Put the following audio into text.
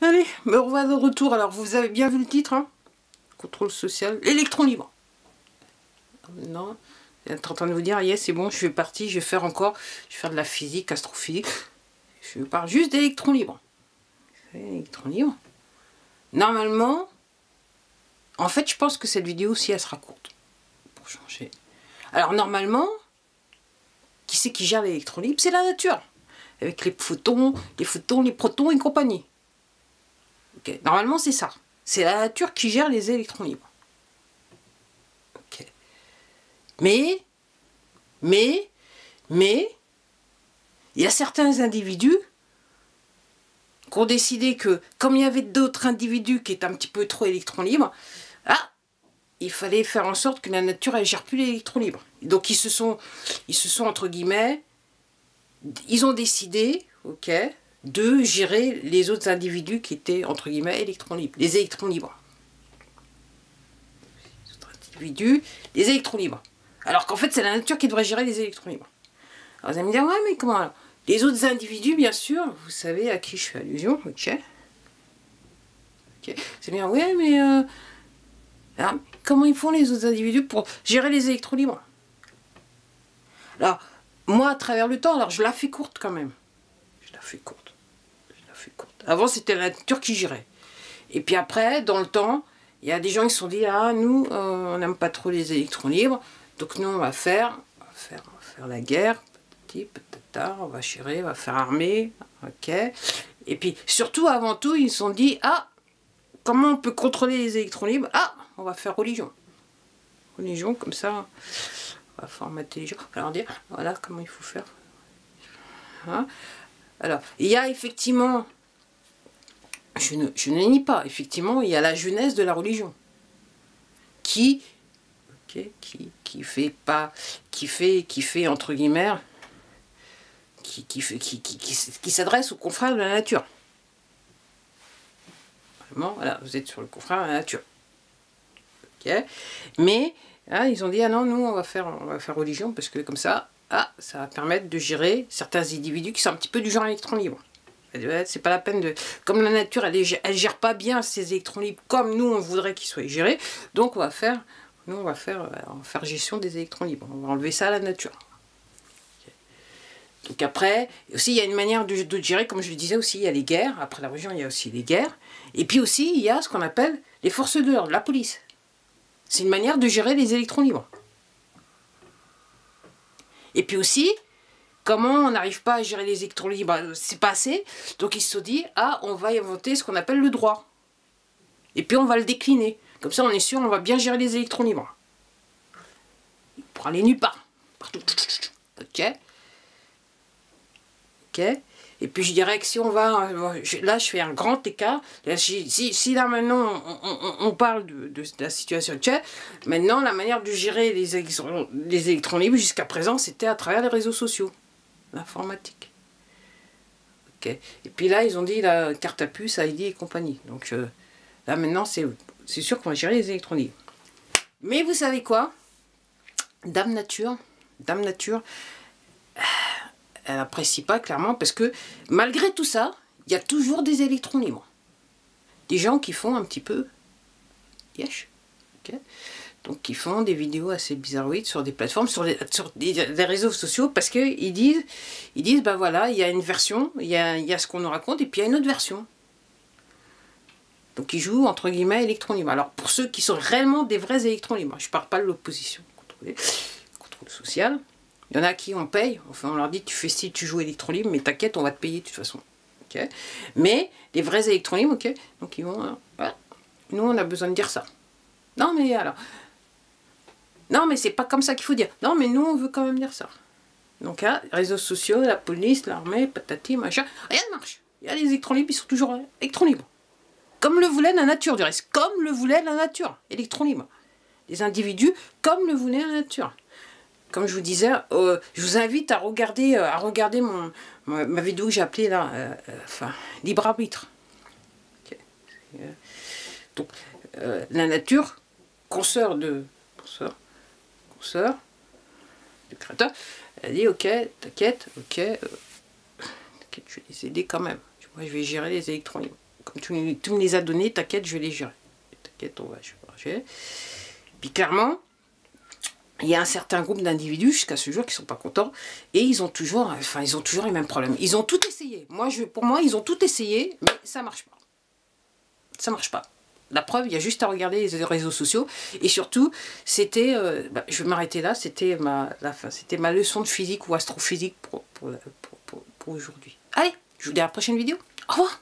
Allez, me revoilà de retour. Alors, vous avez bien vu le titre, hein? Contrôle social, électron libre. Non, vous êtes en train de vous dire, yes, c'est bon, je suis parti, je vais faire de la physique, astrophysique. Je parle juste d'électrons libres. Électrons libres. Normalement, en fait, je pense que cette vidéo aussi, elle sera courte. Pour changer. Alors, normalement, qui c'est qui gère l'électron libre? C'est la nature. Avec les photons, les protons et compagnie. Okay. Normalement, c'est ça. C'est la nature qui gère les électrons libres. Okay. Mais, il y a certains individus qui ont décidé que, comme il y avait d'autres individus qui étaient un petit peu trop électrons libres, il fallait faire en sorte que la nature, elle gère plus les électrons libres. Donc, ils se sont entre guillemets, ils ont décidé, ok, de gérer les autres individus qui étaient, entre guillemets, électrons libres, les électrons libres. Les autres individus, les électrons libres. Alors qu'en fait, c'est la nature qui devrait gérer les électrons libres. Alors vous allez me dire, ouais, mais comment alors? Les autres individus, bien sûr, vous savez à qui je fais allusion, ok. C'est bien, ouais, mais alors, comment ils font les autres individus pour gérer les électrons libres? Alors, moi, à travers le temps, alors je la fais courte quand même. Je la fais courte. Avant, c'était la nature qui gérait. Et puis après, dans le temps, il y a des gens qui se sont dit, ah, nous, on n'aime pas trop les électrons libres, donc nous, on va faire la guerre, petit, patata, on va gérer, on va faire armée, ok. Et puis, surtout, avant tout, ils se sont dit, ah, comment on peut contrôler les électrons libres? Ah, on va faire religion. Religion, comme ça, on va formater les gens, on va leur dire, voilà comment il faut faire. Hein? Alors, il y a effectivement... Je ne nie pas, effectivement, il y a la jeunesse de la religion qui fait entre guillemets, qui s'adresse aux confrères de la nature. Vraiment, voilà, vous êtes sur le confrère de la nature. Okay. Mais hein, ils ont dit, ah non, nous on va faire religion parce que comme ça, ça va permettre de gérer certains individus qui sont un petit peu du genre électron libre. C'est pas la peine de... Comme la nature, elle gère pas bien ces électrons libres comme nous, on voudrait qu'ils soient gérés. Donc, on va faire gestion des électrons libres. On va enlever ça à la nature. Donc après, aussi, il y a une manière de gérer, comme je le disais aussi, il y a les guerres. Après la religion, il y a aussi les guerres. Et puis aussi, il y a ce qu'on appelle les forces de l'ordre, la police. C'est une manière de gérer les électrons libres. Et puis aussi... Comment on n'arrive pas à gérer les électrons libres? C'est pas assez. Donc ils se sont dit, ah, on va inventer ce qu'on appelle le droit. Et puis on va le décliner. Comme ça, on est sûr, on va bien gérer les électrons libres. Pour aller nulle part. Partout. Ok. Ok. Et puis je dirais que si on va... Là, je fais un grand écart. Si là, maintenant, on parle de la situation actuelle, maintenant, la manière de gérer les électrons libres, jusqu'à présent, c'était à travers les réseaux sociaux. L'informatique. Ok. Et puis là, ils ont dit la carte à puce, ID et compagnie. Donc là, maintenant, c'est sûr qu'on va gérer les électrons libres. Mais vous savez quoi? Dame Nature, elle n'apprécie pas clairement parce que malgré tout ça, il y a toujours des électrons libres. Des gens qui font un petit peu yesh. Okay. Donc qui font des vidéos assez bizarroïdes sur des plateformes, sur des réseaux sociaux, parce qu'ils disent, ben voilà, il y a une version, il y a ce qu'on nous raconte, et puis il y a une autre version. Donc ils jouent, entre guillemets, électrons libres. Alors pour ceux qui sont réellement des vrais électrons libres, je ne parle pas de l'opposition, contrôle social, il y en a qui on paye, enfin on leur dit, tu fais si tu joues électrons libres, mais t'inquiète, on va te payer de toute façon. Okay. Mais les vrais électrons libres, ok, donc ils vont, voilà. Nous on a besoin de dire ça. Non mais alors... Non, mais c'est pas comme ça qu'il faut dire. Non, mais nous, on veut quand même dire ça. Donc, là, réseaux sociaux, la police, l'armée, patati, machin, rien ne marche. Il y a les électrons libres, ils sont toujours électrons libres. Comme le voulait la nature, du reste. Comme le voulait la nature. Électrons libres. Les individus, comme le voulait la nature. Comme je vous disais, je vous invite à regarder ma vidéo que j'ai appelée, là, Libre arbitre. Okay. Donc, la nature, consoeur du créateur, elle dit ok, t'inquiète, ok, je vais les aider quand même. Moi je vais gérer les électrons libres. comme tu me les as donnés, t'inquiète, je vais les gérer. T'inquiète, je vais gérer. Puis clairement, il y a un certain groupe d'individus jusqu'à ce jour qui sont pas contents et ils ont toujours les mêmes problèmes. Ils ont tout essayé. Pour moi, ils ont tout essayé, mais ça marche pas. Ça marche pas. La preuve, il y a juste à regarder les réseaux sociaux et surtout, c'était, je vais m'arrêter là, c'était ma leçon de physique ou astrophysique pour aujourd'hui. Allez, je vous dis à la prochaine vidéo. Au revoir.